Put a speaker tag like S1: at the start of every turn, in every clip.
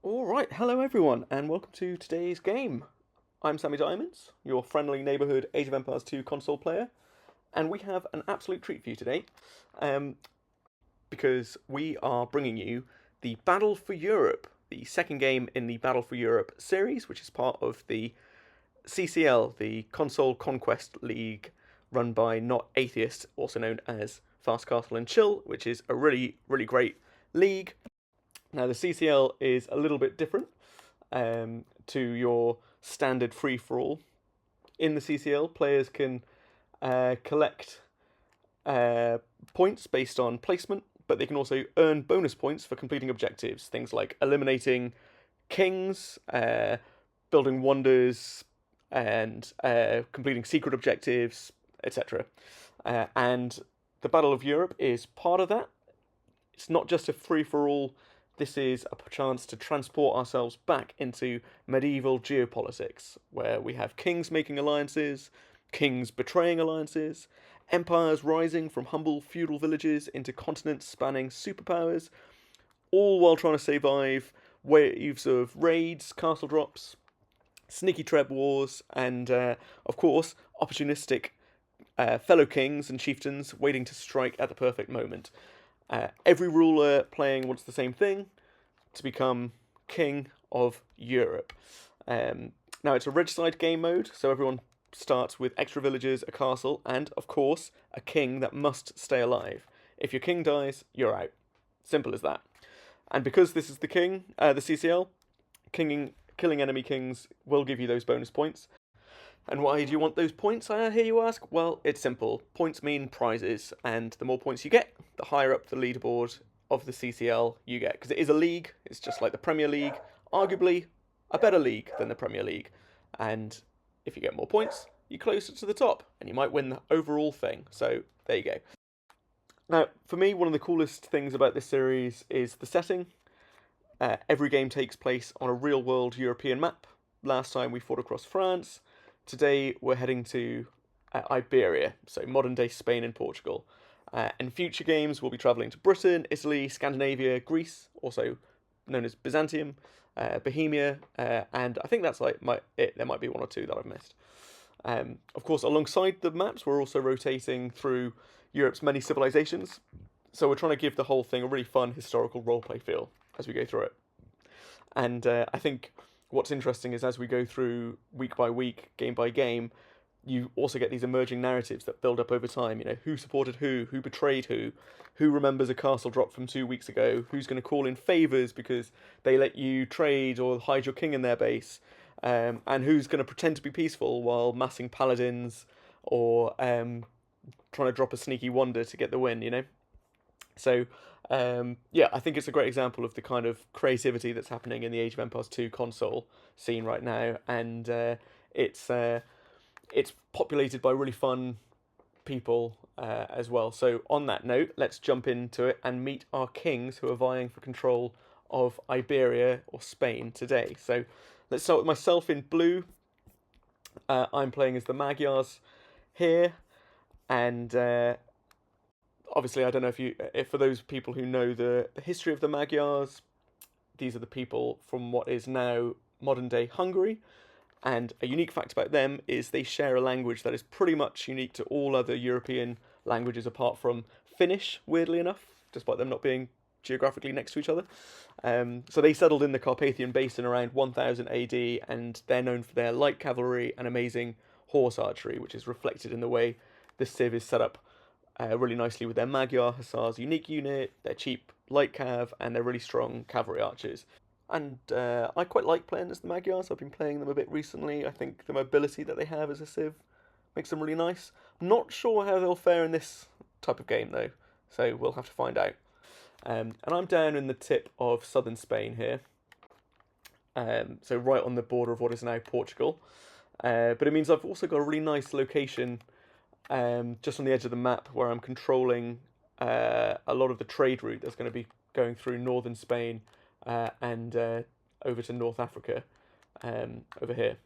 S1: Alright, hello everyone, and welcome to today's game. I'm Sammy Diamonds, your friendly neighbourhood Age of Empires 2 console player, and we have an absolute treat for you today, um, because we are bringing you the Battle for Europe, the second game in the Battle for Europe series, which is part of the CCL, the Console Conquest League, run by Not Atheist, also known as Fast Castle and Chill, which is a really, really great league. Now, the CCL is a little bit different to your standard free-for-all. In the CCL, players can collect points based on placement, but they can also earn bonus points for completing objectives. Things like eliminating kings, building wonders, and completing secret objectives, etc. And the Battle of Europe is part of that. It's not just a free-for-all. This is a chance to transport ourselves back into medieval geopolitics, where we have kings making alliances, kings betraying alliances, empires rising from humble feudal villages into continents spanning superpowers, all while trying to survive waves of raids, castle drops, sneaky treb wars, and, of course, opportunistic fellow kings and chieftains waiting to strike at the perfect moment. Every ruler playing wants the same thing, to become king of Europe. Now, it's a regicide game mode, so everyone starts with extra villagers, a castle, and, of course, a king that must stay alive. If your king dies, you're out. Simple as that. And because this is the CCL, killing enemy kings will give you those bonus points. And why do you want those points, I hear you ask? Well, it's simple. Points mean prizes, and the more points you get, the higher up the leaderboard of the CCL you get. Because it is a league, it's just like the Premier League, arguably a better league than the Premier League. And if you get more points, you're closer to the top, and you might win the overall thing. So, there you go. Now, for me, one of the coolest things about this series is the setting. Every game takes place on a real-world European map. Last time we fought across France. Today we're heading to Iberia, so modern-day Spain and Portugal. In future games we'll be travelling to Britain, Italy, Scandinavia, Greece, also known as Byzantium, Bohemia, and I think that's like it. There might be one or two that I've missed. Of course, alongside the maps, we're also rotating through Europe's many civilizations, so we're trying to give the whole thing a really fun historical roleplay feel as we go through it. And I think what's interesting is as we go through week by week, game by game, you also get these emerging narratives that build up over time. You know, who supported who betrayed who remembers a castle drop from 2 weeks ago, who's going to call in favours because they let you trade or hide your king in their base, and who's going to pretend to be peaceful while massing paladins or trying to drop a sneaky wonder to get the win, you know? So, yeah, I think it's a great example of the kind of creativity that's happening in the Age of Empires 2 console scene right now, and it's populated by really fun people as well. So, on that note, let's jump into it and meet our kings who are vying for control of Iberia or Spain today. So, let's start with myself in blue. I'm playing as the Magyars here, and obviously, I don't know if for those people who know the history of the Magyars, these are the people from what is now modern-day Hungary, and a unique fact about them is they share a language that is pretty much unique to all other European languages apart from Finnish, weirdly enough, despite them not being geographically next to each other. So they settled in the Carpathian Basin around 1000 AD, and they're known for their light cavalry and amazing horse archery, which is reflected in the way the Civ is set up really nicely with their Magyar Hussars unique unit, their cheap light cav, and their really strong cavalry archers. And I quite like playing as the Magyars. I've been playing them a bit recently. I think the mobility that they have as a Civ makes them really nice. I'm not sure how they'll fare in this type of game though, so we'll have to find out. And I'm down in the tip of southern Spain here, so right on the border of what is now Portugal. But it means I've also got a really nice location just on the edge of the map where I'm controlling a lot of the trade route that's going to be going through northern Spain and over to North Africa over here.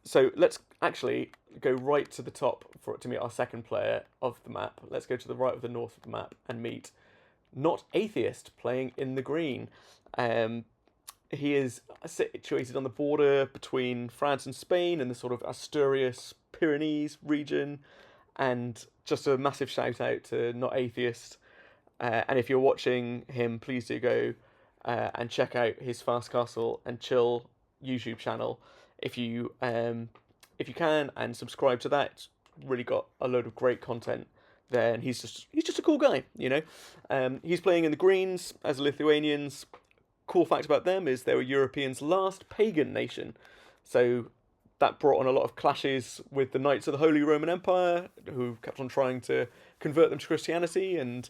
S1: So let's actually go right to the top to meet our second player of the map. Let's go to the right of the north of the map and meet Not Atheist, playing in the green. Um, he is situated on the border between France and Spain in the sort of Asturias Pyrenees region. And just a massive shout out to Not Atheist. And if you're watching him, please do go and check out his Fast Castle and Chill YouTube channel if you can, and subscribe to that. It's really got a load of great content there, and he's just a cool guy, you know. He's playing in the Greens as Lithuanians. Cool fact about them is they were Europeans' last pagan nation, so that brought on a lot of clashes with the Knights of the Holy Roman Empire, who kept on trying to convert them to Christianity and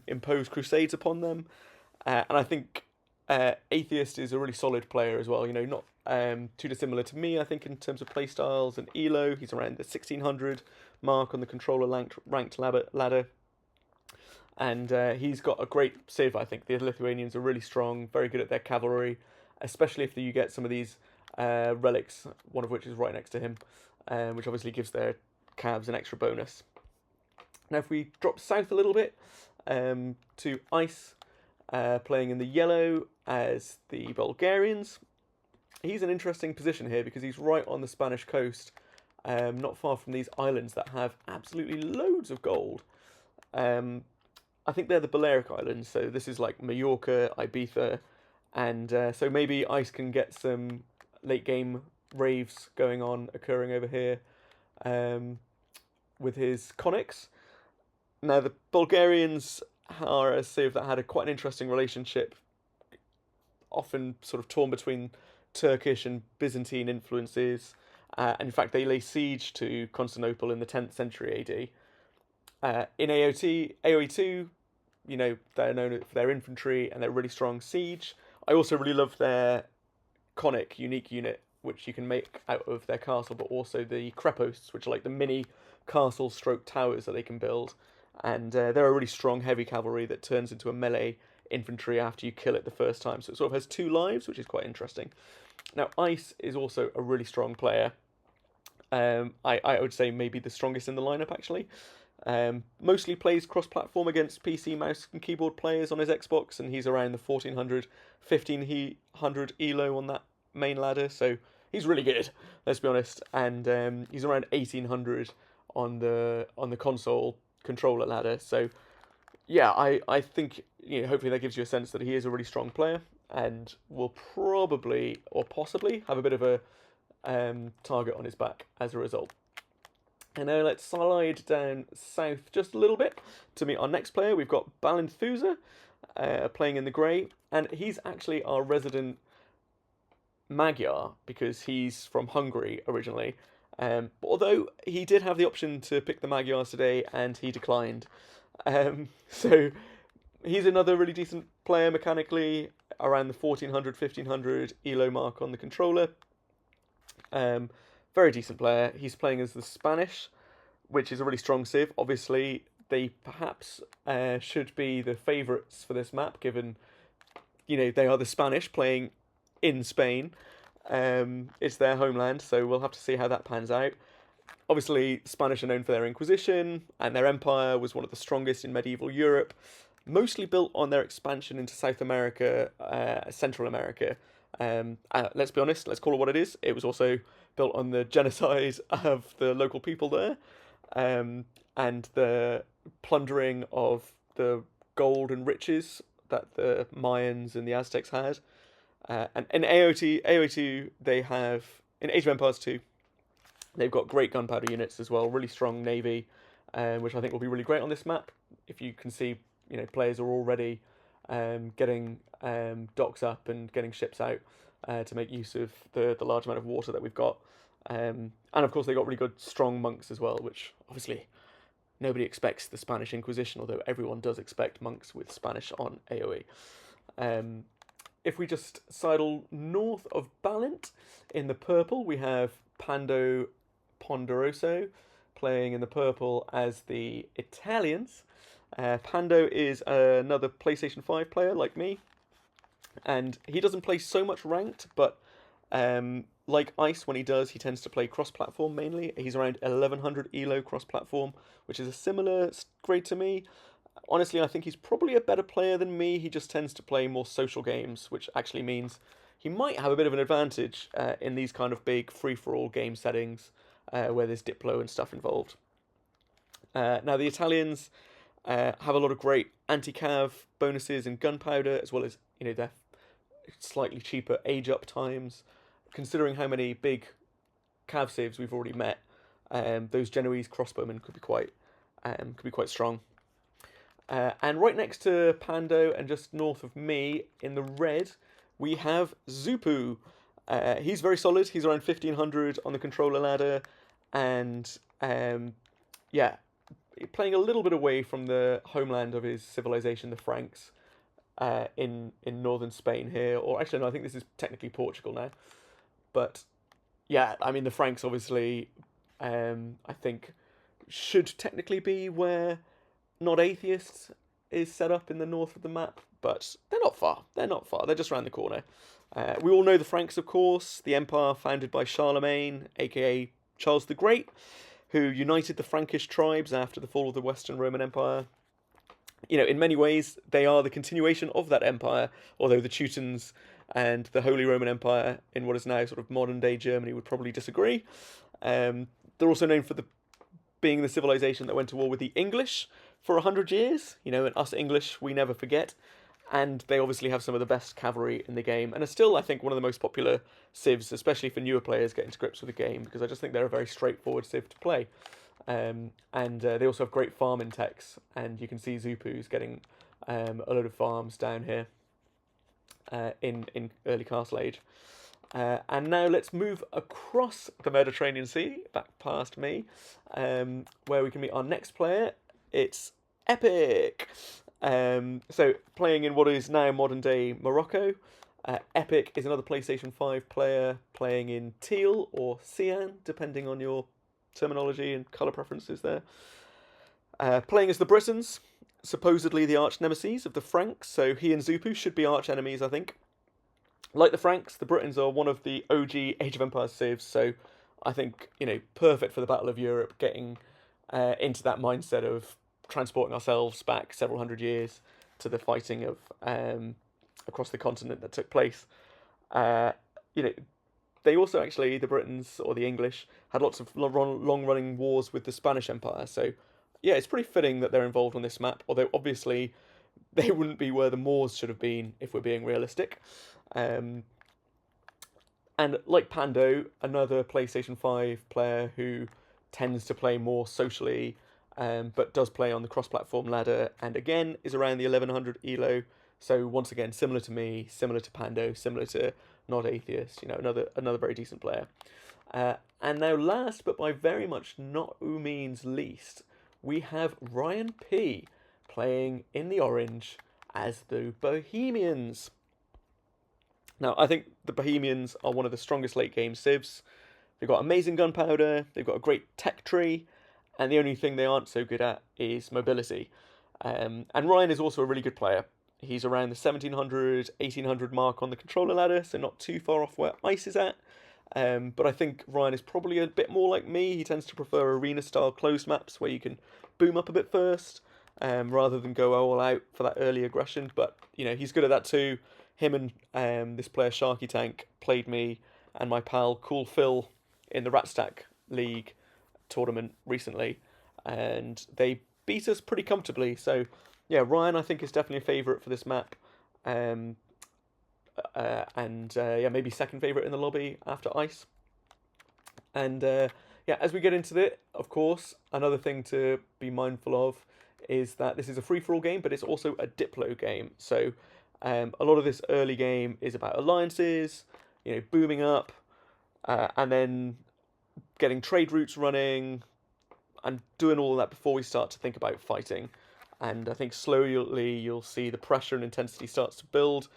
S1: impose crusades upon them. And I think Atheist is a really solid player as well. You know, not too dissimilar to me, I think, in terms of playstyles and elo. He's around the 1600 mark on the controller ranked ladder. And he's got a great civ, I think. The Lithuanians are really strong, very good at their cavalry, especially if you get some of these relics, one of which is right next to him, which obviously gives their calves an extra bonus. Now, if we drop south a little bit to Ice, playing in the yellow as the Bulgarians. He's an interesting position here because he's right on the Spanish coast, not far from these islands that have absolutely loads of gold. I think they're the Balearic Islands, so this is like Mallorca, Ibiza, and so maybe Ice can get some late game raves occurring over here with his conics. Now, the Bulgarians are a civ that had quite an interesting relationship, often sort of torn between Turkish and Byzantine influences, and in fact they lay siege to Constantinople in the 10th century AD. In AOE2, you know, they're known for their infantry and their really strong siege. I also really love their conic unique unit, which you can make out of their castle, but also the Kreposts, which are like the mini castle stroke towers that they can build. And they're a really strong heavy cavalry that turns into a melee infantry after you kill it the first time. So it sort of has 2 lives, which is quite interesting. Now, Ice is also a really strong player. I would say maybe the strongest in the lineup, actually. Mostly plays cross-platform against PC, mouse, and keyboard players on his Xbox, and he's around the 1400, 1500 elo on that main ladder, so he's really good, let's be honest. And he's around 1800 on the console controller ladder. So yeah, I think, you know, hopefully that gives you a sense that he is a really strong player and will probably or possibly have a bit of a target on his back as a result. And now let's slide down south just a little bit to meet our next player. We've got Balinthusa playing in the grey, and he's actually our resident Magyar because he's from Hungary originally. Although he did have the option to pick the Magyars today, and he declined. So he's another really decent player mechanically, around the 1400, 1500 elo mark on the controller. Very decent player. He's playing as the Spanish, which is a really strong civ. Obviously, they perhaps should be the favourites for this map, given, you know, they are the Spanish playing in Spain. It's their homeland, so we'll have to see how that pans out. Obviously, Spanish are known for their Inquisition, and their empire was one of the strongest in medieval Europe, mostly built on their expansion into South America, Central America. Let's be honest, let's call it what it is. It was also built on the genocide of the local people there, and the plundering of the gold and riches that the Mayans and the Aztecs had. And in AOE2, they have, in Age of Empires 2, they've got great gunpowder units as well, really strong navy, which I think will be really great on this map. If you can see, you know, players are already getting docks up and getting ships out to make use of the large amount of water that we've got. And of course they got really good strong monks as well, which obviously nobody expects the Spanish Inquisition, although everyone does expect monks with Spanish on AoE. If we just sidle north of Balint, in the purple we have Pando Ponderoso playing in the purple as the Italians. Pando is another PlayStation 5 player like me, and he doesn't play so much ranked, but like Ice, when he does, he tends to play cross-platform mainly. He's around 1100 elo cross-platform, which is a similar grade to me. Honestly, I think he's probably a better player than me. He just tends to play more social games, which actually means he might have a bit of an advantage in these kind of big free-for-all game settings where there's Diplo and stuff involved. Now, the Italians have a lot of great anti-cav bonuses and gunpowder, as well as their slightly cheaper age-up times. Considering how many big cav civs we've already met, those Genoese crossbowmen could be quite strong. And right next to Pando and just north of me in the red, we have Zupu. He's very solid. He's around 1500 on the controller ladder, and yeah, playing a little bit away from the homeland of his civilization, the Franks, in northern Spain here. Or actually, no, I think this is technically Portugal now. But yeah, I mean the Franks obviously, I think, should technically be where Not Atheists is set up in the north of the map, but they're not far. They're not far. They're just around the corner. We all know the Franks, of course, the empire founded by Charlemagne, aka Charles the Great, who united the Frankish tribes after the fall of the Western Roman Empire. In many ways, they are the continuation of that empire, although the Teutons and the Holy Roman Empire in what is now sort of modern-day Germany would probably disagree. They're also known for being the civilization that went to war with the English for 100 years. And us English, we never forget. And they obviously have some of the best cavalry in the game, and are still, I think, one of the most popular civs, especially for newer players getting to grips with the game, because I just think they're a very straightforward civ to play. And they also have great farming techs, and you can see Zupu's getting a load of farms down here in early Castle Age. And now let's move across the Mediterranean Sea, back past me, where we can meet our next player. It's Epic. So playing in what is now modern day Morocco. Epic is another PlayStation 5 player playing in teal or cyan, depending on your terminology and colour preferences there. Playing as the Britons, supposedly the arch nemesis of the Franks, so he and Zupu should be arch enemies, I think. Like the Franks, the Britons are one of the OG Age of Empires civs, so I think, perfect for the Battle of Europe, getting into that mindset of transporting ourselves back several hundred years to the fighting of across the continent that took place. They also actually, the Britons or the English, had lots of long-running wars with the Spanish Empire, so yeah, it's pretty fitting that they're involved on this map, although obviously they wouldn't be where the Moors should have been if we're being realistic. And like Pando, another PlayStation 5 player who tends to play more socially, but does play on the cross-platform ladder, and again is around the 1100 elo. So once again, similar to me, similar to Pando, similar to Not Atheist, another very decent player. And now last, but by very much not means least, we have Ryan P playing in the orange as the Bohemians. Now, I think the Bohemians are one of the strongest late game civs. They've got amazing gunpowder, they've got a great tech tree, and the only thing they aren't so good at is mobility. And Ryan is also a really good player. He's around the 1700, 1800 mark on the controller ladder, so not too far off where Ice is at. But I think Ryan is probably a bit more like me. He tends to prefer arena-style closed maps where you can boom up a bit first, rather than go all out for that early aggression. But, he's good at that too. Him and this player, Sharky Tank, played me and my pal Cool Phil in the Ratstack League tournament recently, and they beat us pretty comfortably. So, yeah, Ryan, I think, is definitely a favourite for this map. And maybe second favourite in the lobby after Ice. And as we get into it, of course, another thing to be mindful of is that this is a free-for-all game, but it's also a Diplo game. So a lot of this early game is about alliances, booming up, and then getting trade routes running, and doing all of that before we start to think about fighting. And I think slowly you'll see the pressure and intensity starts to build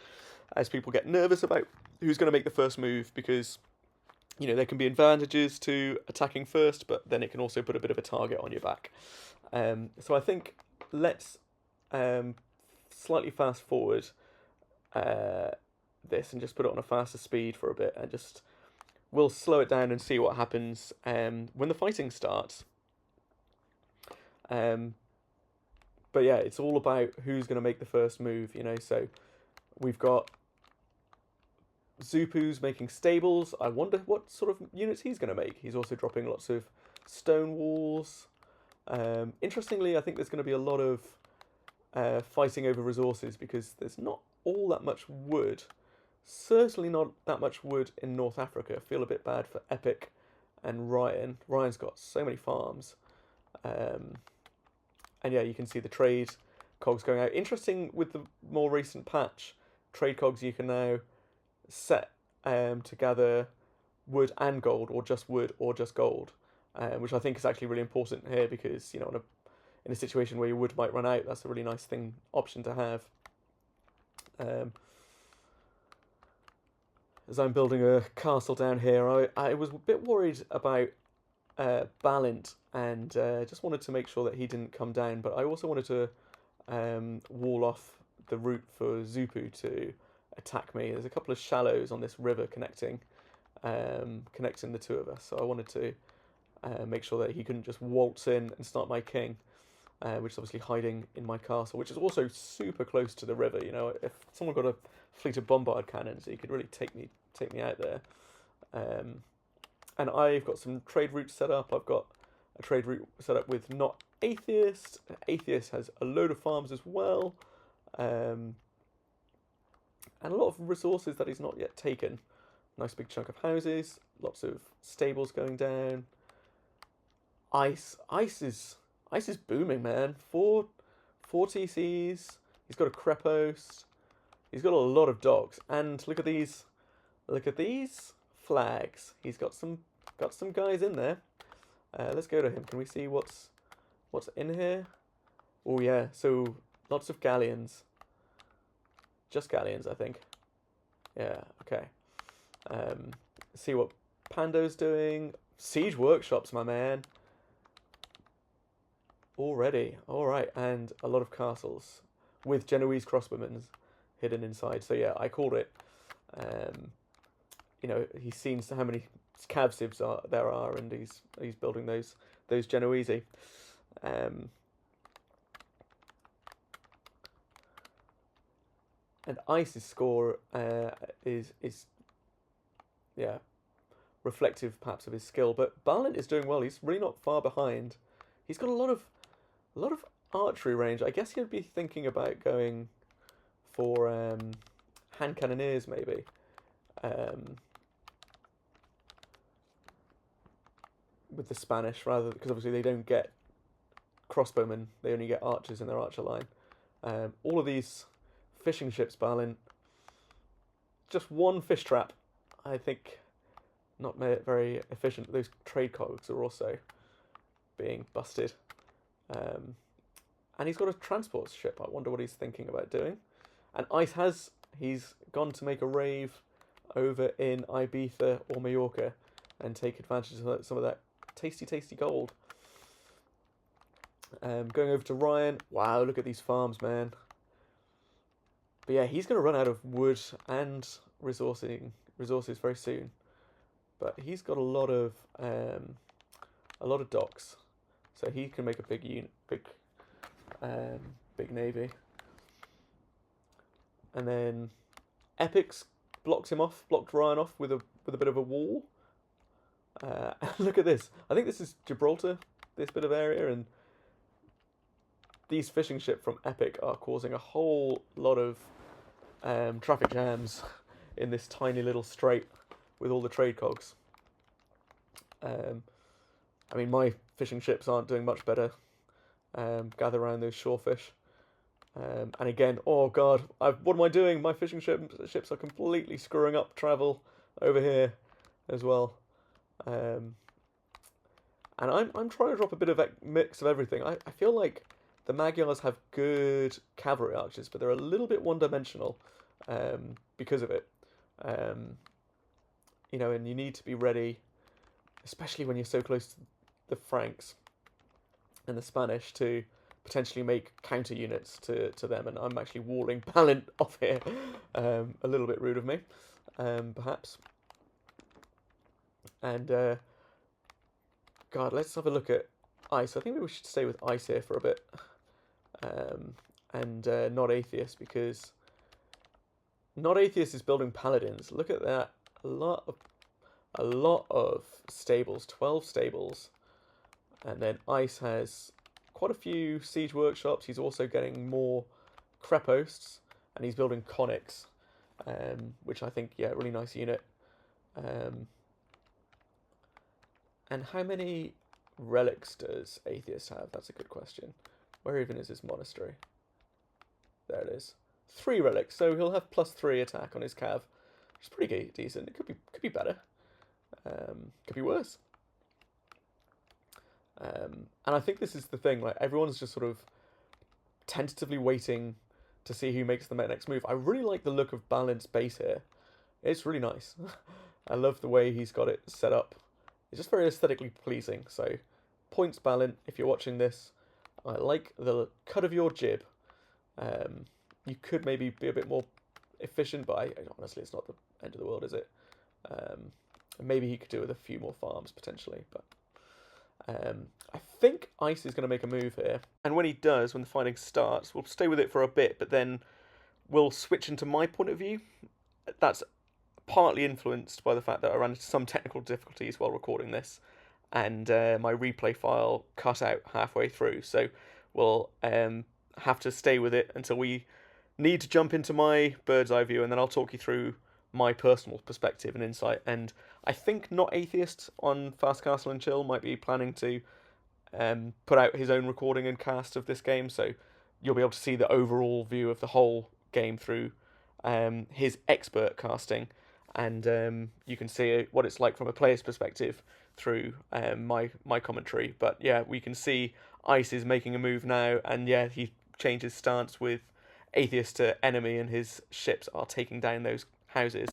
S1: as people get nervous about who's going to make the first move, because there can be advantages to attacking first, but then it can also put a bit of a target on your back. So I think let's slightly fast forward this and just put it on a faster speed for a bit, and we'll slow it down and see what happens when the fighting starts. But yeah, it's all about who's going to make the first move, you know. So we've got Zupu's making stables. I wonder what sort of units he's going to make. He's also dropping lots of stone walls. Interestingly, I think there's going to be a lot of fighting over resources because there's not all that much wood. Certainly not that much wood in North Africa. I feel a bit bad for Epic and Ryan. Ryan's got so many farms. And yeah, you can see the trade cogs going out. Interesting with the more recent patch, trade cogs you can now set to gather wood and gold, or just wood or just gold, which I think is actually really important here because, you know, in a situation where your wood might run out, that's a really nice option to have. As I'm building a castle down here, I was a bit worried about Balint and just wanted to make sure that he didn't come down, but I also wanted to wall off the route for Zupu to attack me. There's a couple of shallows on this river connecting the two of us, so I wanted to make sure that he couldn't just waltz in and start my king, which is obviously hiding in my castle, which is also super close to the river. You know, if someone got a fleet of bombard cannons, he could really take me out there. And I've got some trade routes set up. I've got a trade route set up with not Atheist. Atheist has a load of farms as well, and a lot of resources that he's not yet taken. Nice big chunk of houses, lots of stables going down. Ice is booming, man. Four TCs. He's got a Crepos. He's got a lot of dogs, and look at these flags. He's got some guys in there. Let's go to him. Can we see what's in here? Oh yeah, so lots of galleons. Just galleons, I think. Yeah, okay. See what Pando's doing. Siege workshops, my man. Already. Alright, and a lot of castles with Genoese crossbowmen hidden inside. So yeah, I called it. You know, he's seen how many cav sieves there are, and he's building those Genoese. And Ice's score is yeah, reflective perhaps of his skill, but Balint is doing well. He's really not far behind. He's got a lot of archery range. I guess he'd be thinking about going for hand cannoneers maybe. With the Spanish, rather, because obviously they don't get crossbowmen, they only get archers in their archer line. All of these fishing ships, Balin, just one fish trap, I think, not very efficient. Those trade cogs are also being busted. And he's got a transport ship. I wonder what he's thinking about doing. And he's gone to make a rave over in Ibiza or Mallorca and take advantage of some of that tasty gold. Going over to Ryan. Wow, look at these farms, man. But yeah, he's going to run out of wood and resources very soon. But he's got a lot of docks, so he can make a big navy. And then Epix blocked Ryan off with a bit of a wall. Look at this. I think this is Gibraltar, this bit of area, and these fishing ships from Epic are causing a whole lot of traffic jams in this tiny little strait with all the trade cogs. I mean, my fishing ships aren't doing much better. Gather around those shorefish. And again, oh god, what am I doing? My fishing ships are completely screwing up travel over here as well. And I'm trying to drop a bit of a mix of everything. I feel like the Magyars have good cavalry archers, but they're a little bit one-dimensional because of it. You know, and you need to be ready, especially when you're so close to the Franks and the Spanish, to potentially make counter units to them. And I'm actually walling Balint off here. A little bit rude of me, perhaps. And God, let's have a look at ice. I think we should stay with ice here for a bit. and not Atheist, because not Atheist is building paladins. Look at that, a lot of stables, 12 stables, and then Ice has quite a few siege workshops. He's also getting more creposts, and he's building conics, which I think, yeah, really nice unit. And how many relics does Atheist have? That's a good question. Where even is his monastery? There it is. 3 relics, so he'll have +3 attack on his cav, which is pretty decent. It could be better. Could be worse. And I think this is the thing. Like, everyone's just sort of tentatively waiting to see who makes the next move. I really like the look of Balin's base here. It's really nice. I love the way he's got it set up. It's just very aesthetically pleasing. So, points, Balin, if you're watching this. I like the cut of your jib. You could maybe be a bit more efficient, but honestly, it's not the end of the world, is it? Maybe he could do with a few more farms, potentially. But I think Ice is going to make a move here. And when he does, when the fighting starts, we'll stay with it for a bit, but then we'll switch into my point of view. That's partly influenced by the fact that I ran into some technical difficulties while recording this, and my replay file cut out halfway through. So we'll have to stay with it until we need to jump into my bird's eye view, and then I'll talk you through my personal perspective and insight. And I think Not Atheist on Fast Castle and Chill might be planning to put out his own recording and cast of this game, so you'll be able to see the overall view of the whole game through his expert casting, and you can see what it's like from a player's perspective through my commentary. But yeah, we can see Ice is making a move now, and yeah, he changed his stance with Atheist to enemy, and his ships are taking down those houses.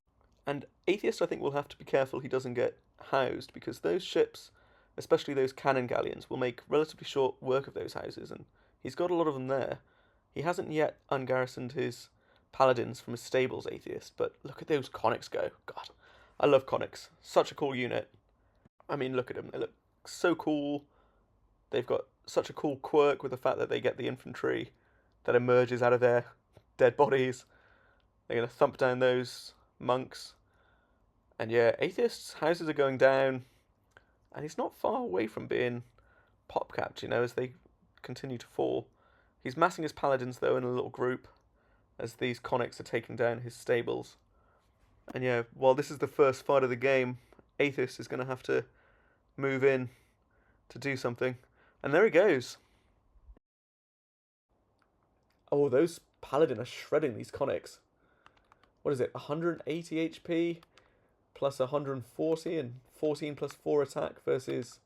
S1: And Atheist, I think, will have to be careful he doesn't get housed, because those ships, especially those cannon galleons, will make relatively short work of those houses, and he's got a lot of them there. He hasn't yet ungarrisoned his paladins from his stables, Atheist, but look at those conics go. God, I love conics. Such a cool unit. I mean, look at them. They look so cool. They've got such a cool quirk with the fact that they get the infantry that emerges out of their dead bodies. They're going to thump down those monks. And yeah, Atheist's houses are going down, and he's not far away from being pop-capped, as they continue to fall. He's massing his paladins, though, in a little group, as these conics are taking down his stables. And yeah, while this is the first fight of the game, Atheist is going to have to move in to do something. And there he goes. Oh, those paladin are shredding these conics. What is it, 180 HP plus 140 and 14 plus 4 attack versus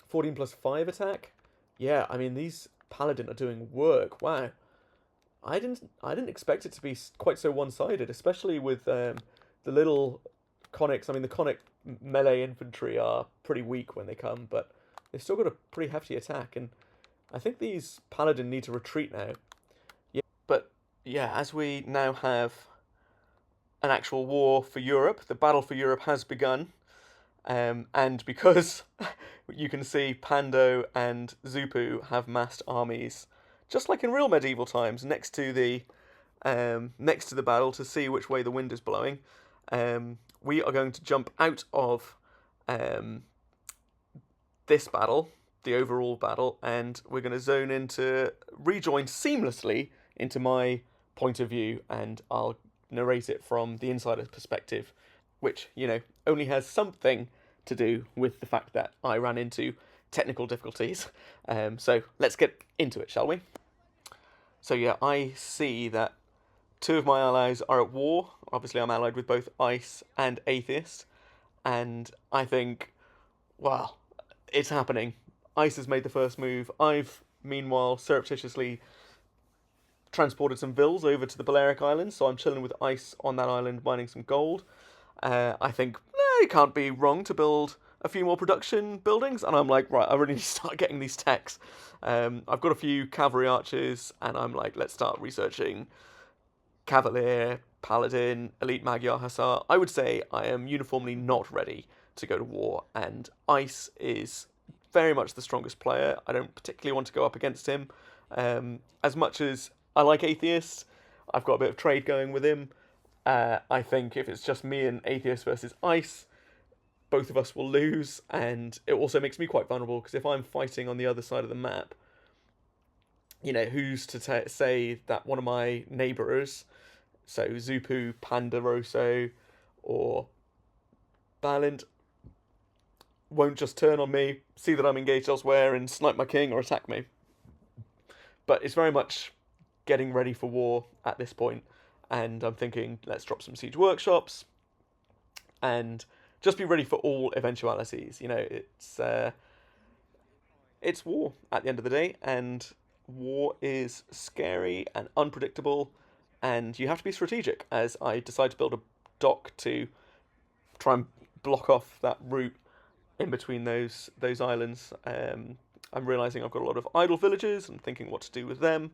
S1: 14 plus 5 attack? Yeah, I mean, these paladin are doing work. Wow. I didn't expect it to be quite so one-sided, especially with the little conics. I mean, the conic melee infantry are pretty weak when they come, but they've still got a pretty hefty attack, and I think these paladin need to retreat now. Yeah, but yeah, as we now have an actual war for Europe, the battle for Europe has begun, and because you can see Pando and Zupu have massed armies, just like in real medieval times, next to the battle to see which way the wind is blowing. We are going to jump out of this battle, the overall battle, and we're going to zone into, rejoin seamlessly into my point of view, and I'll narrate it from the insider's perspective, which, only has something to do with the fact that I ran into technical difficulties. So let's get into it, shall we? So yeah, I see that 2 of my allies are at war. Obviously, I'm allied with both Ice and Atheist, and I think, well, it's happening. Ice has made the first move. I've, meanwhile, surreptitiously transported some vills over to the Balearic Islands, so I'm chilling with Ice on that island, mining some gold. I think, it can't be wrong to build a few more production buildings, and I'm like, right, I really need to start getting these techs. I've got a few cavalry archers, and I'm like, let's start researching Cavalier, Paladin, Elite Magyar Hussar. I would say I am uniformly not ready to go to war, and Ice is very much the strongest player. I don't particularly want to go up against him. As much as I like Atheist, I've got a bit of trade going with him. I think if it's just me and Atheist versus Ice, both of us will lose, and it also makes me quite vulnerable because if I'm fighting on the other side of the map, who's to say that one of my neighbours, so Zupu, Pandaroso, or Balint, won't just turn on me, see that I'm engaged elsewhere, and snipe my king or attack me. But it's very much getting ready for war at this point, and I'm thinking, let's drop some siege workshops, and just be ready for all eventualities. It's war at the end of the day, and war is scary and unpredictable, and you have to be strategic. As I decide to build a dock to try and block off that route in between those islands. I'm realizing I've got a lot of idle villagers and thinking what to do with them.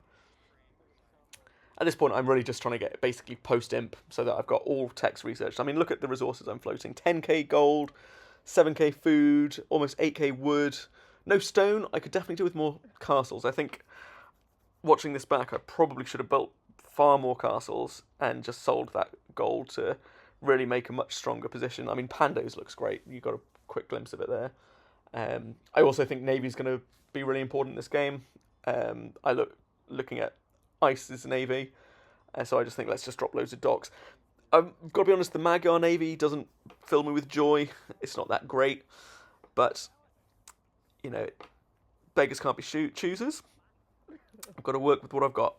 S1: At this point, I'm really just trying to get basically post-imp so that I've got all text researched. I mean, look at the resources I'm floating. 10k gold, 7k food, almost 8k wood. No stone. I could definitely do with more castles. I think, watching this back, I probably should have built far more castles and just sold that gold to really make a much stronger position. I mean, Pando's looks great. You got a quick glimpse of it there. I also think Navy's going to be really important in this game. Looking at Ice's Navy, so I just think let's just drop loads of docks. I've got to be honest, the Magyar Navy doesn't fill me with joy. It's not that great, but beggars can't be choosers. I've got to work with what I've got,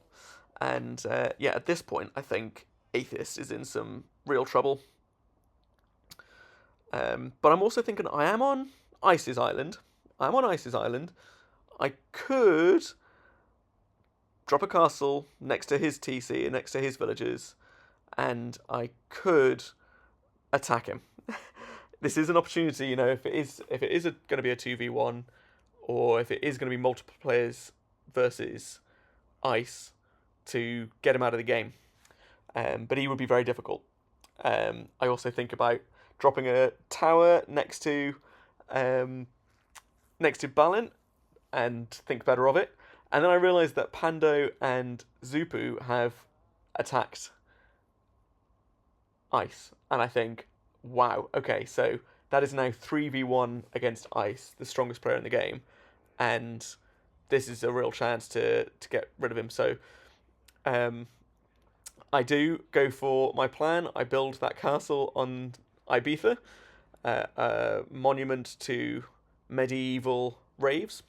S1: and at this point, I think Atheist is in some real trouble. But I'm also thinking I am on Ice's Island. I could drop a castle next to his TC and next to his villages, and I could attack him. This is an opportunity, if it is going to be a 2v1, or if it is going to be multiple players versus Ice, to get him out of the game. But he would be very difficult. I also think about dropping a tower next to Balint and think better of it. And then I realised that Pando and Zupu have attacked Ice. And I think, wow, okay, so that is now 3v1 against Ice, the strongest player in the game. And this is a real chance to get rid of him. So I do go for my plan. I build that castle on Ibiza, a monument to medieval raves.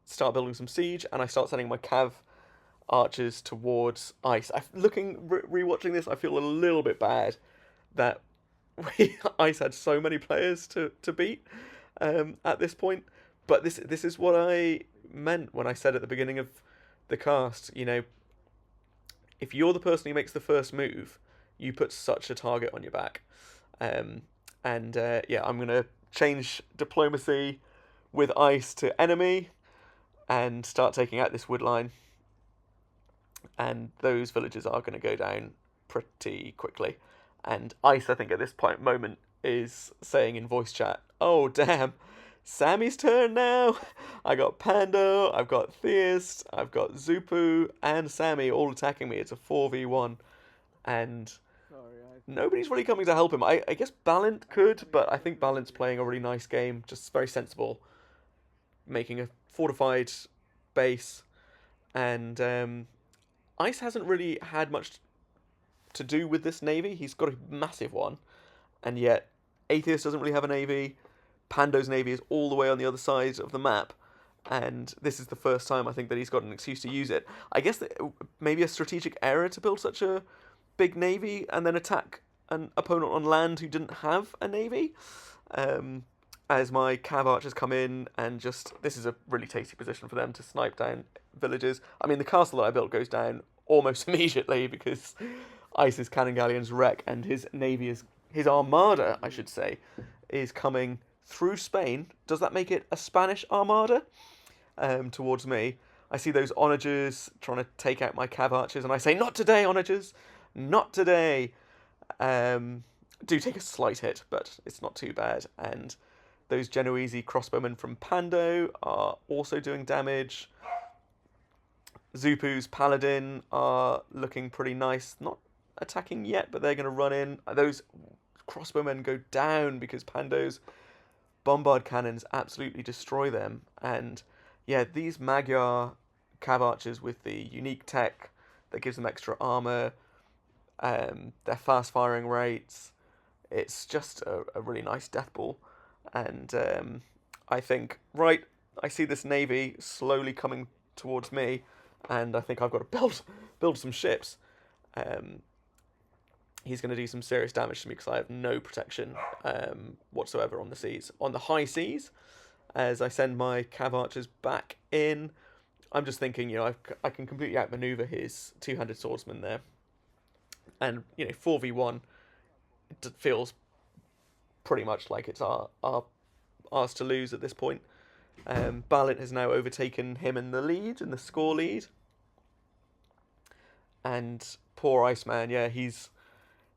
S1: Start building some siege, and I start sending my cav archers towards Ice. Rewatching this, I feel a little bit bad that Ice had so many players to beat at this point. But this is what I meant when I said at the beginning of the cast. If you're the person who makes the first move, you put such a target on your back. I'm gonna change diplomacy with Ice to enemy and start taking out this wood line, and those villages are going to go down pretty quickly. And Ice, I think at this moment, is saying in voice chat, "Oh damn, Sammy's turn now. I got Pando, I've got Theist, I've got Zupu and Sammy all attacking me. It's a 4v1, and nobody's really coming to help him. I guess Balint could, but I think Balint's playing a really nice game, just very sensible, making a fortified base, and Ice hasn't really had much to do with this navy. He's got a massive one, and yet Atheist doesn't really have a navy. Pando's navy is all the way on the other side of the map, and this is the first time I think that he's got an excuse to use it. I guess that maybe a strategic error to build such a big navy and then attack an opponent on land who didn't have a navy. As my cav archers come in, and this is a really tasty position for them to snipe down villages. I mean, the castle that I built goes down almost immediately because Ice's cannon galleons wreck, and his navy his armada, I should say, is coming through Spain. Does that make it a Spanish armada towards me? I see those onagers trying to take out my cav archers, and I say, "Not today, onagers, not today." Do take a slight hit, but it's not too bad, and those Genoese crossbowmen from Pando are also doing damage. Zupu's Paladin are looking pretty nice. Not attacking yet, but they're going to run in. Those crossbowmen go down because Pando's bombard cannons absolutely destroy them. And yeah, these Magyar cav archers with the unique tech that gives them extra armor, their fast firing rates, it's just a really nice death ball. And I think, right, I see this navy slowly coming towards me, and I think I've got to build some ships. Um, he's going to do some serious damage to me because I have no protection whatsoever on the seas. On the high seas, as I send my cav archers back in, I'm just thinking, I can completely outmaneuver his two-handed swordsman there. And, 4v1 feels pretty much like it's ours to lose at this point. Balint has now overtaken him in the score lead. And poor Iceman, yeah, he's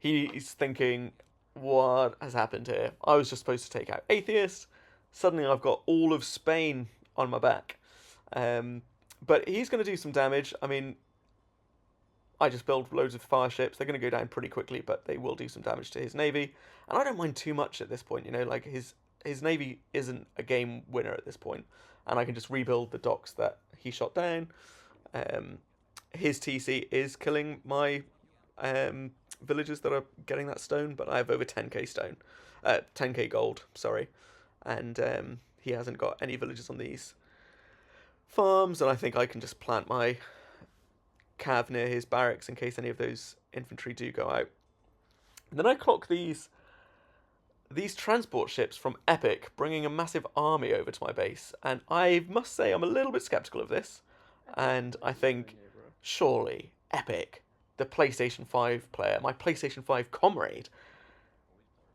S1: thinking, what has happened here? I was just supposed to take out Atheist. Suddenly I've got all of Spain on my back. But he's going to do some damage. I mean, I just build loads of fire ships. They're going to go down pretty quickly, but they will do some damage to his navy. And I don't mind too much at this point, like his navy isn't a game winner at this point, and I can just rebuild the docks that he shot down. His TC is killing my villagers that are getting that stone, but I have over 10k stone, 10k gold, sorry, and he hasn't got any villagers on these farms, and I think I can just plant my cav near his barracks in case any of those infantry do go out. And then I clock these transport ships from Epic bringing a massive army over to my base, and I must say I'm a little bit skeptical of this, and I think surely Epic, the PlayStation 5 player, my PlayStation 5 comrade,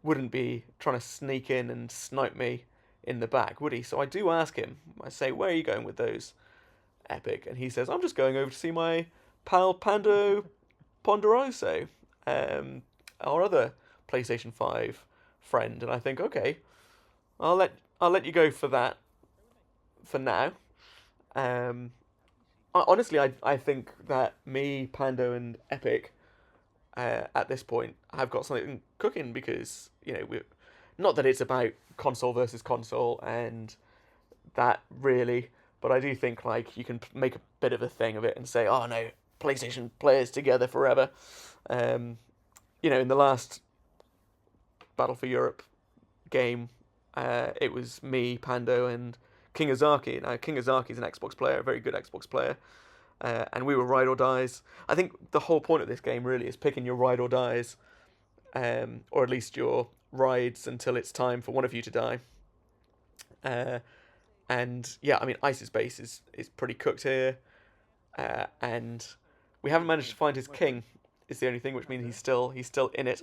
S1: wouldn't be trying to sneak in and snipe me in the back, would he? So I do ask him, I say, where are you going with those, Epic? And he says, I'm just going over to see my pal Pando Ponderoso, our other PlayStation 5 friend. And I think, okay, I'll let you go for that for now. Honestly, I think that me, Pando, and Epic at this point have got something cooking because we, not that it's about console versus console and that really, but I do think like you can make a bit of a thing of it and say, oh no, PlayStation players together forever. In the last Battle for Europe game, it was me, Pando, and King Ozaki. Now, King Ozaki is an Xbox player, a very good Xbox player, and we were ride or dies. I think the whole point of this game really is picking your ride or dies, or at least your rides until it's time for one of you to die. And yeah, I mean, Ice's base is pretty cooked here, and we haven't managed to find his king. Is the only thing, which means he's still in it,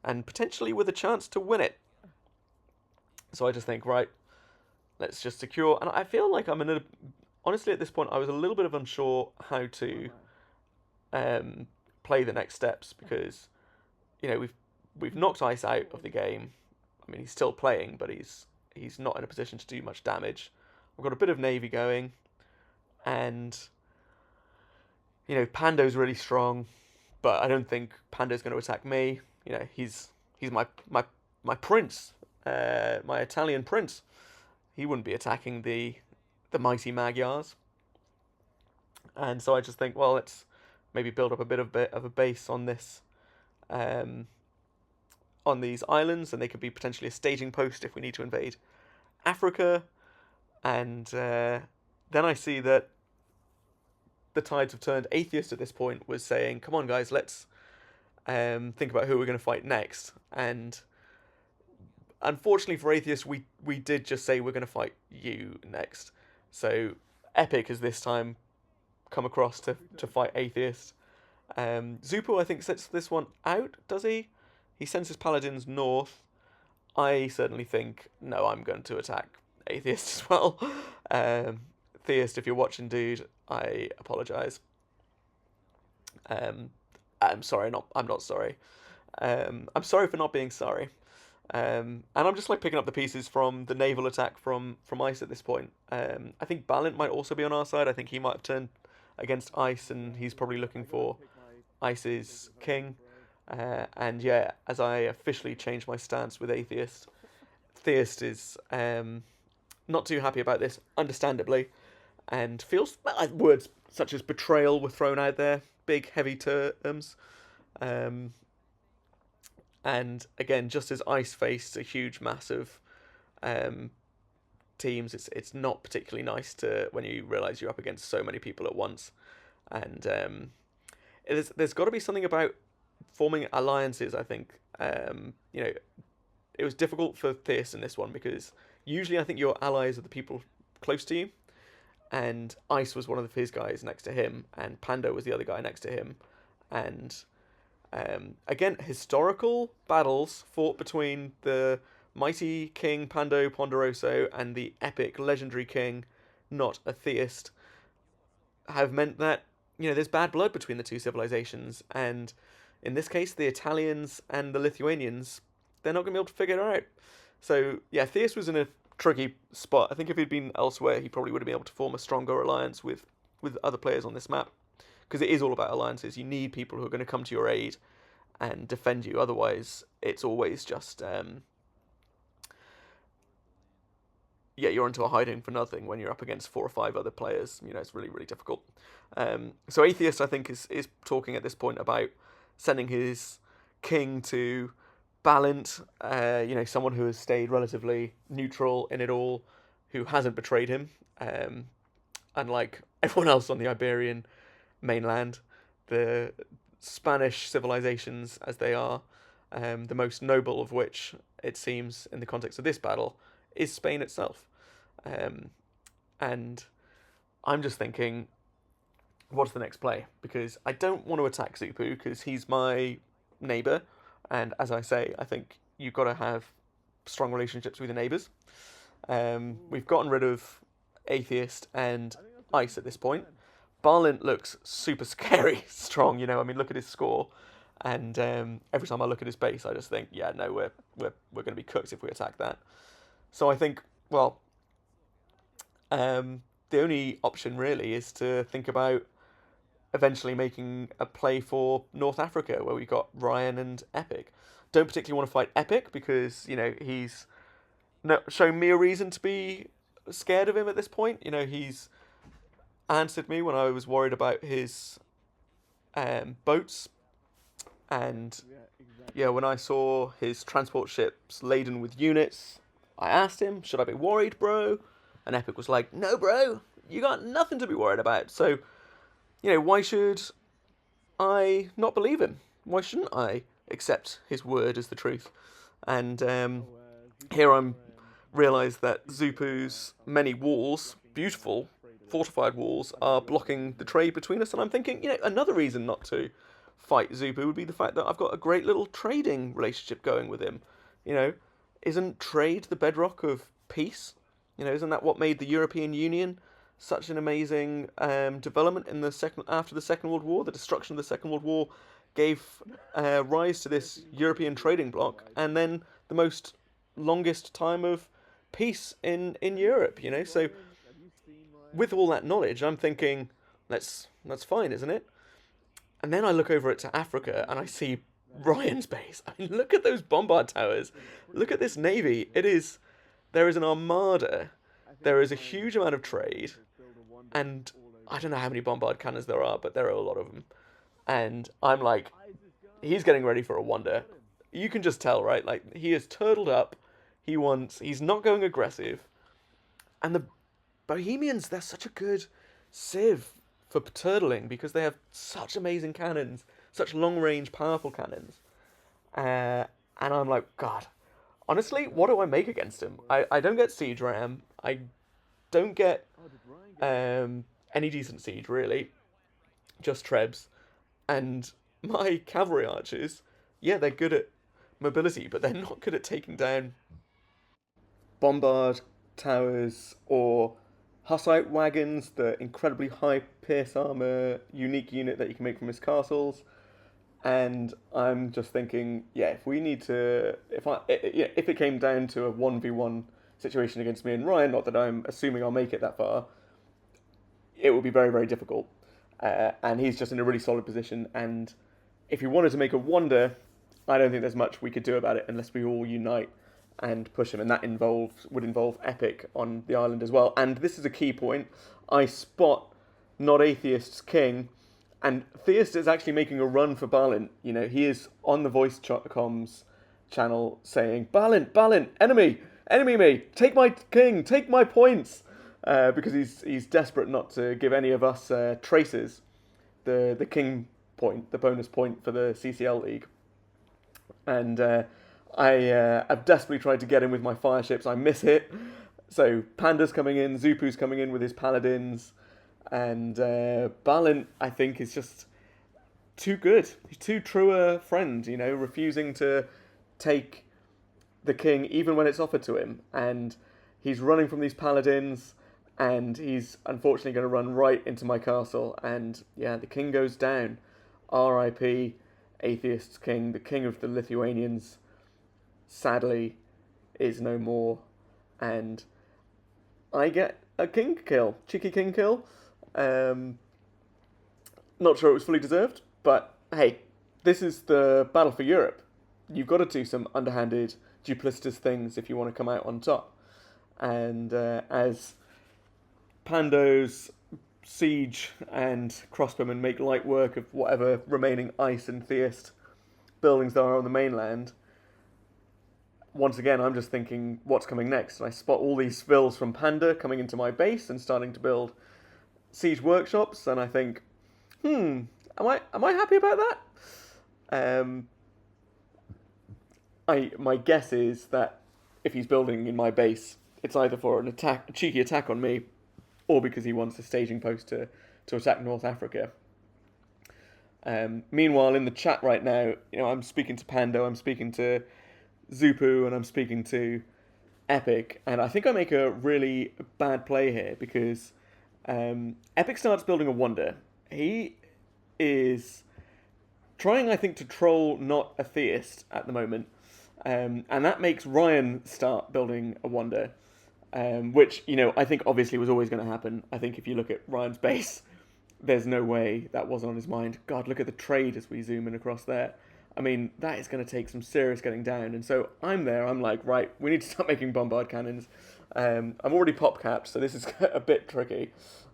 S1: and potentially with a chance to win it. So I just think, right, let's just secure. And I feel like honestly at this point I was a little bit unsure how to play the next steps because we've knocked Ice out of the game. I mean, he's still playing, but he's not in a position to do much damage. I've got a bit of navy going, and Pando's really strong, but I don't think Pando's going to attack me. He's my prince, my Italian prince. He wouldn't be attacking the mighty Magyars. And so I just think, well, let's maybe build up a bit of a base on this, on these islands, and they could be potentially a staging post if we need to invade Africa. And then I see that the tides have turned. Atheist at this point was saying, come on guys, let's think about who we're going to fight next. And unfortunately for Atheist, we did just say we're going to fight you next. So Epic has this time come across to fight Atheist. Zupo, I think, sets this one out, does he? He sends his paladins north. I certainly think, no, I'm going to attack Atheist as well. Theist, if you're watching, dude, I apologise. I'm sorry, I'm not sorry. I'm sorry for not being sorry. And I'm just like picking up the pieces from the naval attack from Ice at this point. I think Balint might also be on our side. I think he might have turned against Ice, and he's probably looking for Ice's king. And yeah, as I officially change my stance with Atheist, Theist is not too happy about this, understandably, and feels words such as betrayal were thrown out there, big heavy terms. Um, and again, just as Ice faced a huge mass of um, teams, it's not particularly nice to when you realise you're up against so many people at once. And there's got to be something about forming alliances. I think it was difficult for Theus in this one because usually I think your allies are the people close to you, and Ice was one of his guys next to him, and Pando was the other guy next to him, and again, historical battles fought between the mighty King Pando Ponderoso and the epic legendary king, not a theist, have meant that there's bad blood between the two civilizations, and in this case, the Italians and the Lithuanians, they're not going to be able to figure it out. So yeah, Theus was in a tricky spot. I think if he'd been elsewhere, he probably would have been able to form a stronger alliance with other players on this map, because it is all about alliances. You need people who are going to come to your aid and defend you. Otherwise, it's always just you're into a hiding for nothing when you're up against 4 or 5 other players. It's really, really difficult. So Atheist, I think, is talking at this point about sending his king to Balint, someone who has stayed relatively neutral in it all, who hasn't betrayed him, unlike everyone else on the Iberian mainland. The Spanish civilizations, as they are, the most noble of which, it seems, in the context of this battle, is Spain itself. And I'm just thinking, what's the next play? Because I don't want to attack Zupu, because he's my neighbour, and as I say, I think you've got to have strong relationships with your neighbours. We've gotten rid of Atheist and Ice at this point. Balint looks super scary strong, look at his score, and every time I look at his base, I just think, yeah, no, we're going to be cooked if we attack that. So I think, well, the only option really is to think about eventually making a play for North Africa, where we got Ryan and Epic. Don't particularly want to fight Epic because he's shown me a reason to be scared of him at this point. He's answered me when I was worried about his boats, and when I saw his transport ships laden with units, I asked him, should I be worried, bro? And Epic was like, no, bro, you got nothing to be worried about. So, why should I not believe him? Why shouldn't I accept his word as the truth? And here I'm realised that Zupu's many walls, beautiful fortified walls, are blocking the trade between us. And I'm thinking, another reason not to fight Zupu would be the fact that I've got a great little trading relationship going with him. Isn't trade the bedrock of peace? Isn't that what made the European Union such an amazing development in after the Second World War? The destruction of the Second World War gave rise to this European trading bloc, and then the most longest time of peace in Europe. So with all that knowledge, I'm thinking that's fine, isn't it? And then I look over to Africa and I see Ryan's base. I mean, look at those bombard towers. Look at this navy. There is an armada. There is a huge amount of trade. And I don't know how many bombard cannons there are, but there are a lot of them. And I'm like, he's getting ready for a wonder. You can just tell, right? Like, he is turtled up. He's not going aggressive. And the Bohemians, they're such a good civ for turtling because they have such amazing cannons, such long-range, powerful cannons. And I'm like, God, honestly, what do I make against him? I don't get siege ram. I don't get any decent siege, really. Just trebs. And my cavalry archers, yeah, they're good at mobility, but they're not good at taking down bombard towers or Hussite wagons, the incredibly high pierce armor unique unit that you can make from his castles. And I'm just thinking, yeah, if it came down to a 1v1 situation against me and Ryan, not that I'm assuming I'll make it that far, it would be very, very difficult. and he's just in a really solid position. And if we wanted to make a wonder, I don't think there's much we could do about it unless we all unite and push him, and that would involve Epic on the island as well. And this is a key point. I spot not atheist's king, and Theist is actually making a run for Balin. You know, he is on the voice comms channel saying, Balin, Balin, enemy me, take my king, take my points, because he's desperate not to give any of us traces the king point, the bonus point for the CCL League. And I've desperately tried to get in with my fire ships. I miss it. So Panda's coming in, Zupu's coming in with his paladins, and Balin, I think, is just too good. He's too true a friend, you know, refusing to take the king even when it's offered to him. And he's running from these paladins, and he's unfortunately going to run right into my castle. And yeah, the king goes down. R.I.P. Atheist's king, the king of the Lithuanians, sadly, is no more. And I get a king kill, cheeky king kill. Not sure it was fully deserved, but hey, this is the battle for Europe. You've got to do some underhanded, duplicitous things if you want to come out on top. And as Pando's siege and crossbowmen make light work of whatever remaining ice and theist buildings there are on the mainland, once again, I'm just thinking, what's coming next? And I spot all these spills from Panda coming into my base and starting to build siege workshops, and I think, am I happy about that? My guess is that if he's building in my base, it's either for a cheeky attack on me, or because he wants a staging post to attack North Africa. Meanwhile, in the chat right now, you know, I'm speaking to Pando, I'm speaking to Zupu, and I'm speaking to Epic, and I think I make a really bad play here because Epic starts building a wonder. He is trying, I think, to troll not a theist at the moment, and that makes Ryan start building a wonder. Which, you know, I think obviously was always going to happen. I think if you look at Ryan's base, there's no way that wasn't on his mind. God, look at the trade as we zoom in across there. I mean, that is going to take some serious getting down. And so I'm there, I'm like, right, we need to start making bombard cannons. I'm already pop capped, so this is a bit tricky.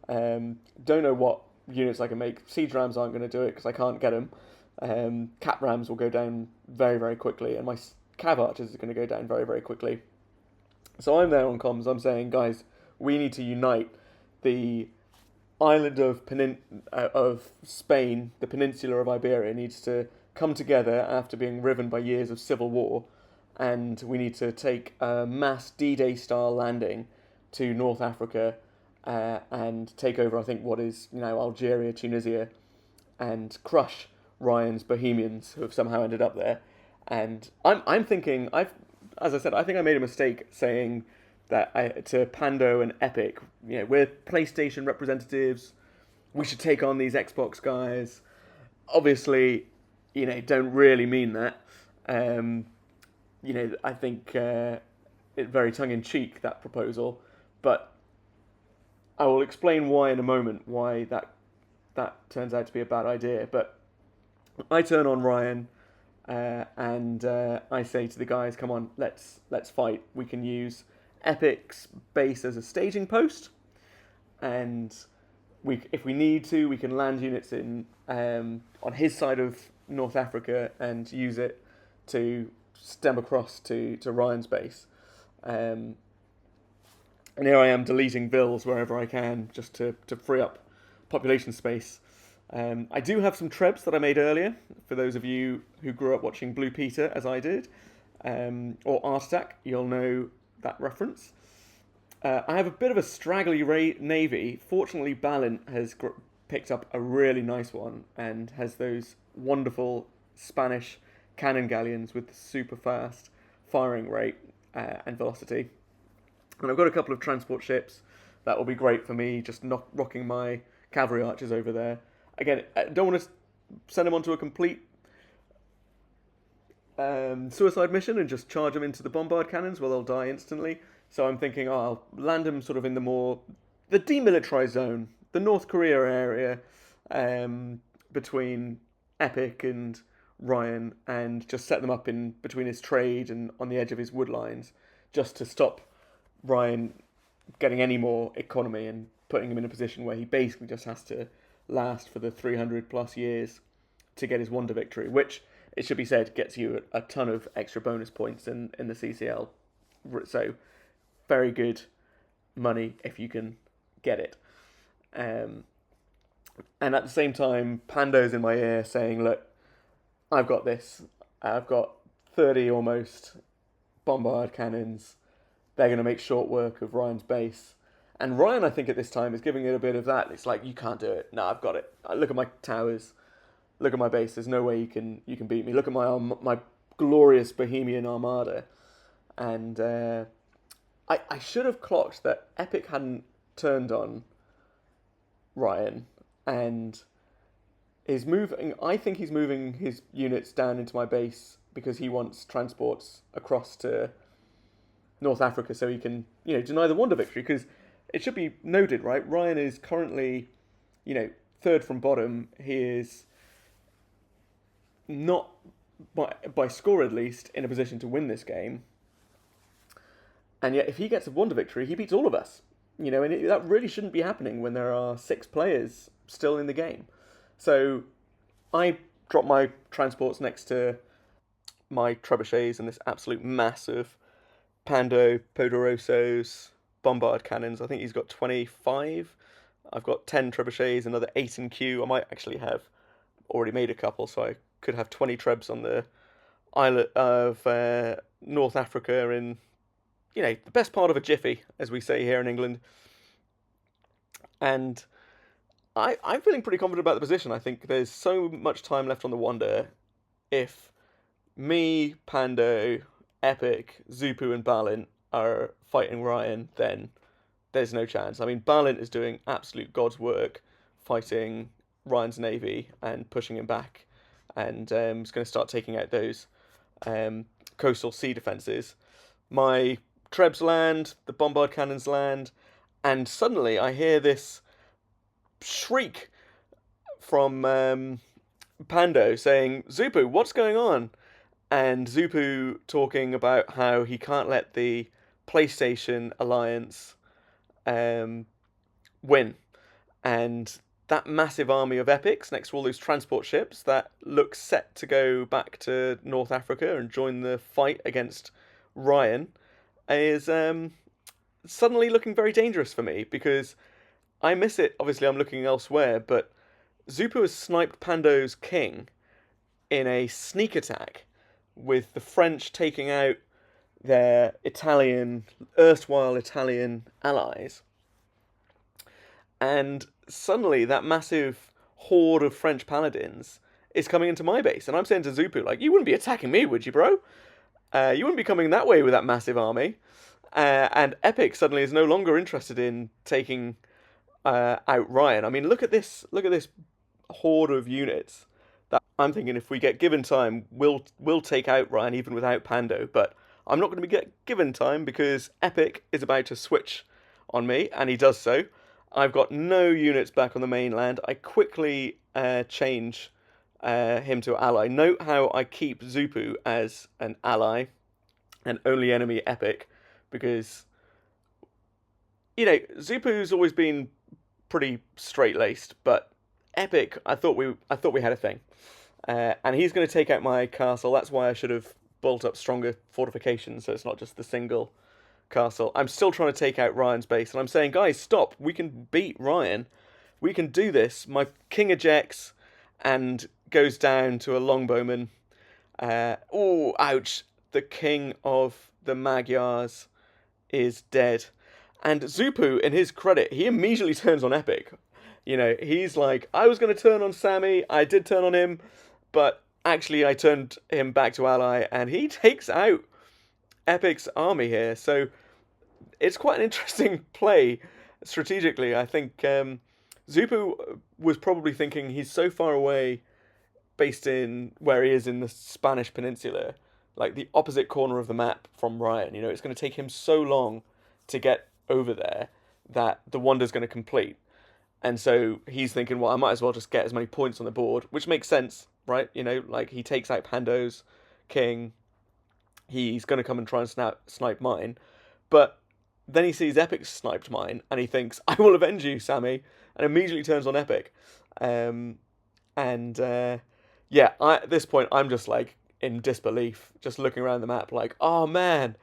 S1: Don't know what units I can make. Siege rams aren't going to do it because I can't get them. Cap rams will go down very, very quickly, and my cav archers is going to go down very, very quickly. So I'm there on comms, I'm saying, guys, we need to unite the island of Spain, the peninsula of Iberia, needs to come together after being riven by years of civil war, and we need to take a mass D-Day style landing to North Africa and take over, I think, what is now Algeria, Tunisia, and crush Ryan's Bohemians who have somehow ended up there. And I'm thinking, as I said, I think I made a mistake saying that to Pando and Epic, you know, we're PlayStation representatives, we should take on these Xbox guys. Obviously, you know, don't really mean that. You know, I think it's very tongue-in-cheek, that proposal, but I will explain why in a moment, why that turns out to be a bad idea. But I turn on Ryan, and I say to the guys, come on, let's fight. We can use Epic's base as a staging post, and if we need to, we can land units in on his side of North Africa and use it to stem across to Ryan's base. And here I am deleting vills wherever I can just to free up population space. I do have some trebs that I made earlier, for those of you who grew up watching Blue Peter, as I did, or Art Attack, you'll know that reference. I have a bit of a straggly navy. Fortunately, Balin has picked up a really nice one, and has those wonderful Spanish cannon galleons with super fast firing rate and velocity. And I've got a couple of transport ships that will be great for me, just rocking my cavalry archers over there. Again, I don't want to send them onto a complete suicide mission and just charge them into the bombard cannons where they'll die instantly. So I'm thinking, I'll land them sort of in the demilitarized zone, the North Korea area, um, between Epic and Ryan, and just set them up in between his trade and on the edge of his wood lines, just to stop Ryan getting any more economy and putting him in a position where he basically just has to last for the 300 plus years to get his wonder victory, which it should be said gets you a ton of extra bonus points in the CCL. So very good money if you can get it. Um, and at the same time, Pando's in my ear saying, "Look, I've got this. I've got 30 almost bombard cannons. They're going to make short work of Ryan's base." And Ryan, I think at this time, is giving it a bit of that. It's like, you can't do it. No, I've got it. Look at my towers. Look at my base. There's no way you can beat me. Look at my glorious Bohemian armada. And I should have clocked that Epic hadn't turned on Ryan, and is moving. I think he's moving his units down into my base because he wants transports across to North Africa so he can, deny the Wonder victory. Because it should be noted, right? Ryan is currently, third from bottom. He is not, by score at least, in a position to win this game. And yet, if he gets a Wonder victory, he beats all of us. And that really shouldn't be happening when there are 6 players still in the game. So I drop my transports next to my trebuchets and this absolute mass of Pando, Poderosos, bombard cannons. I think he's got 25. I've got 10 trebuchets, another 8 in queue. I might actually have already made a couple, so I could have 20 trebs on the islet of North Africa in, the best part of a jiffy, as we say here in England. And I'm feeling pretty confident about the position. I think there's so much time left on the Wonder. If me, Pando, Epic, Zupu, and Balint are fighting Ryan, then there's no chance. I mean, Balint is doing absolute God's work fighting Ryan's navy and pushing him back, and is going to start taking out those coastal sea defences. My Trebs land, the bombard cannons land, and suddenly I hear this shriek from Pando saying, "Zupu, what's going on?" And Zupu talking about how he can't let the PlayStation Alliance win. And that massive army of epics next to all those transport ships that look set to go back to North Africa and join the fight against Ryan is suddenly looking very dangerous for me, because I miss it. Obviously, I'm looking elsewhere, but Zupu has sniped Pando's king in a sneak attack, with the French taking out their erstwhile Italian allies. And suddenly that massive horde of French paladins is coming into my base. And I'm saying to Zupu, like, you wouldn't be attacking me, would you, bro? You wouldn't be coming that way with that massive army. And Epic suddenly is no longer interested in taking out Ryan. I mean, look at this horde of units. That I'm thinking, if we get given time, we'll take out Ryan even without Pando. But I'm not going to be given time, because Epic is about to switch on me, and he does so. I've got no units back on the mainland. I quickly change him to ally. Note how I keep Zupu as an ally and only enemy Epic, because Zupu's always been pretty straight-laced, but Epic, I thought we had a thing. And he's going to take out my castle. That's why I should have built up stronger fortifications, so it's not just the single castle. I'm still trying to take out Ryan's base, and I'm saying, guys, stop. We can beat Ryan. We can do this. My king ejects and goes down to a longbowman. Oh, ouch. The king of the Magyars is dead. And Zupu, in his credit, he immediately turns on Epic. He's like, I was going to turn on Sammy. I did turn on him, but actually I turned him back to ally, and he takes out Epic's army here. So it's quite an interesting play strategically. I think Zupu was probably thinking he's so far away, based in where he is in the Spanish peninsula, like the opposite corner of the map from Ryan. It's going to take him so long to get over there that the wonder's going to complete. And so he's thinking, well, I might as well just get as many points on the board, which makes sense, right? You know, like he takes out Pando's king, he's going to come and try and snipe mine. But then he sees Epic's sniped mine, and he thinks, I will avenge you, Sammy, and immediately turns on Epic. And yeah, at this point, I'm just like in disbelief, just looking around the map, like, oh man,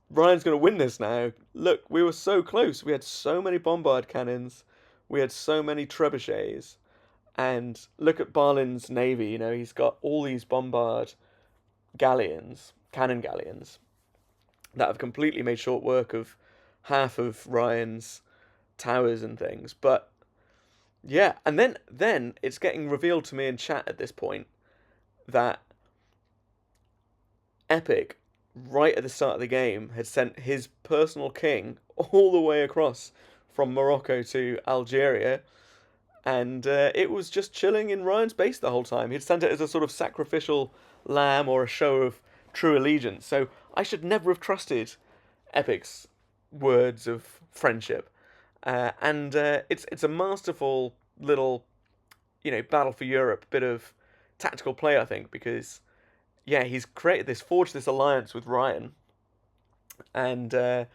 S1: Ryan's going to win this now. Look, we were so close. We had so many bombard cannons, we had so many trebuchets, and look at Barlin's navy. You know, he's got all these bombard galleons, cannon galleons, that have completely made short work of half of Ryan's towers and things. But yeah, and then it's getting revealed to me in chat at this point that Epic, right at the start of the game, had sent his personal king all the way across from Morocco to Algeria, and it was just chilling in Ryan's base the whole time. He'd sent it as a sort of sacrificial lamb or a show of true allegiance. So I should never have trusted Epic's words of friendship. And it's a masterful little, you know, battle for Europe bit of tactical play, I think, because yeah, he's forged this alliance with Ryan, and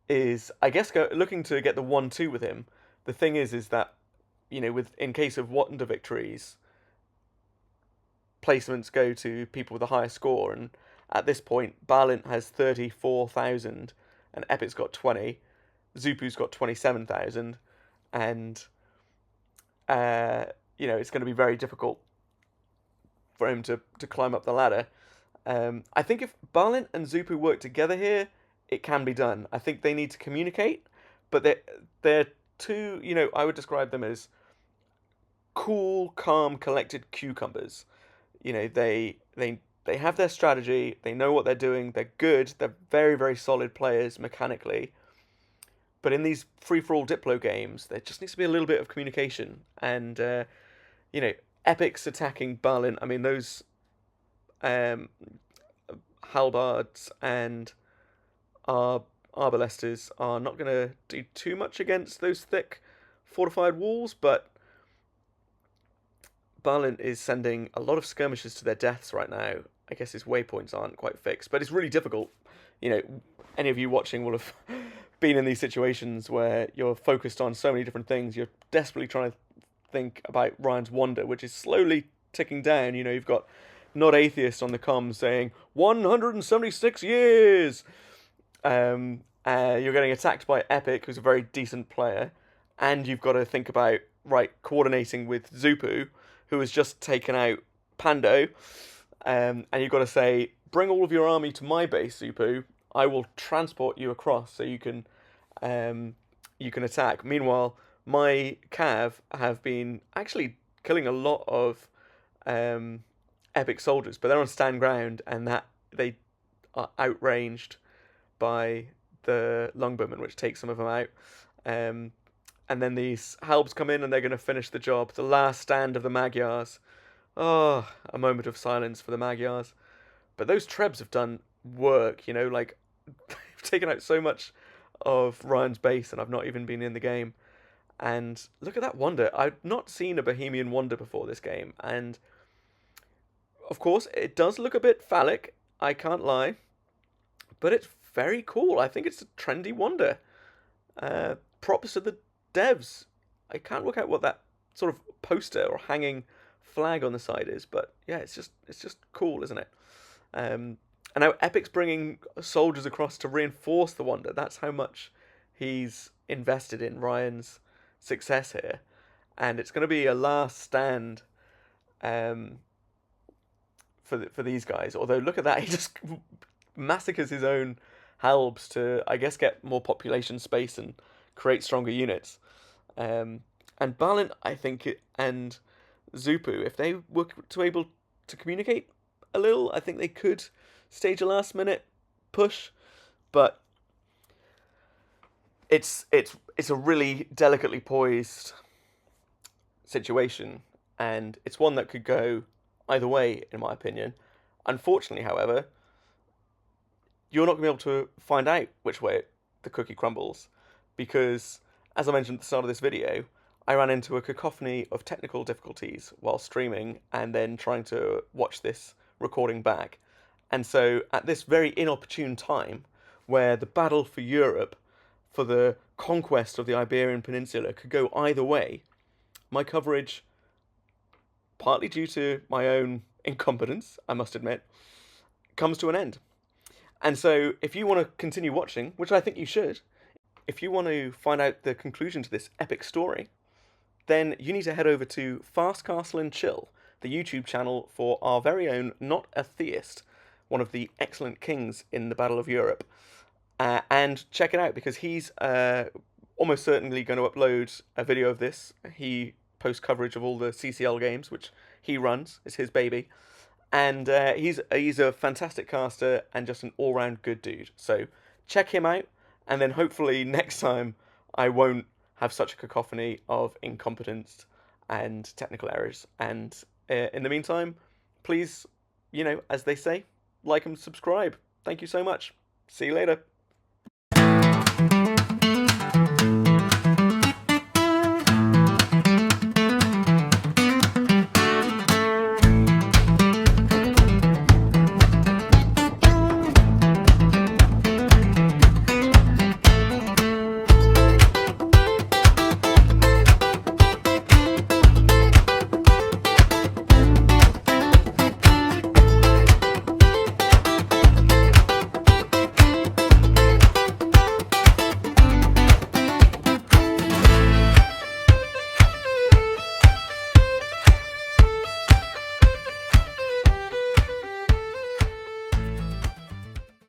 S1: is, I guess, looking to get the 1-2 with him. The thing is that, you know, in case of wonder victories, placements go to people with a higher score, and at this point, Balint has 34,000, and Epic's got 20, Zupu's got 27,000, and you know, it's going to be very difficult for him to climb up the ladder. I think if Balint and Zupu work together here, it can be done. I think they need to communicate, but they're two, you know, I would describe them as cool, calm, collected cucumbers. You know, they have their strategy, they know what they're doing, they're good, they're very, very solid players mechanically. But in these free-for-all Diplo games, there just needs to be a little bit of communication. And, you know, Epic's attacking Balint. I mean, those halbards and arbalesters are not going to do too much against those thick fortified walls, but Balint is sending a lot of skirmishers to their deaths right now. I guess his waypoints aren't quite fixed, but it's really difficult. You know, any of you watching will have been in these situations where you're focused on so many different things. You're desperately trying to think about Ryan's Wonder, which is slowly ticking down. You know, you've got Not Atheist on the comms saying 176 years. You're getting attacked by Epic, who's a very decent player, and you've got to think about coordinating with Zupu, who has just taken out Pando, and you've got to say, bring all of your army to my base, Zupu. I will transport you across so you can attack. Meanwhile, my Cav have been actually killing a lot of Epic soldiers, but they're on stand ground, and that they are outranged by the longbowmen, which takes some of them out. And then these Halbs come in, and they're going to finish the job. The last stand of the Magyars. Oh, a moment of silence for the Magyars. But those Trebs have done work, you know, like, they've taken out so much of Ryan's base, and I've not even been in the game. And look at that Wonder. I've not seen a Bohemian Wonder before this game, and of course, it does look a bit phallic, I can't lie, but it's very cool. I think it's a trendy Wonder. Props to the devs. I can't work out what that sort of poster or hanging flag on the side is, but yeah, it's just cool, isn't it? And now Epic's bringing soldiers across to reinforce the Wonder. That's how much he's invested in Ryan's success here, and it's going to be a last stand for these guys. Although look at that, he just massacres his own Halbs to, I guess, get more population space and create stronger units. And Balint, I think, and Zupu, if they were able to communicate a little, I think they could stage a last minute push, but it's a really delicately poised situation, and it's one that could go either way, in my opinion. Unfortunately, however, you're not going to be able to find out which way the cookie crumbles, because, as I mentioned at the start of this video, I ran into a cacophony of technical difficulties while streaming and then trying to watch this recording back. And so, at this very inopportune time, where the battle for Europe, for the conquest of the Iberian Peninsula, could go either way, my coverage, partly due to my own incompetence, I must admit, comes to an end. And so, if you want to continue watching, which I think you should, if you want to find out the conclusion to this epic story, then you need to head over to Fast Castle and Chill, the YouTube channel for our very own Not a Theist, one of the excellent kings in the Battle of Europe, and check it out because he's almost certainly going to upload a video of this. He posts coverage of all the CCL games, which he runs. It's his baby. And he's a fantastic caster and just an all-round good dude. So check him out, and then hopefully next time I won't have such a cacophony of incompetence and technical errors. And in the meantime, please, as they say, like and subscribe. Thank you so much. See you later.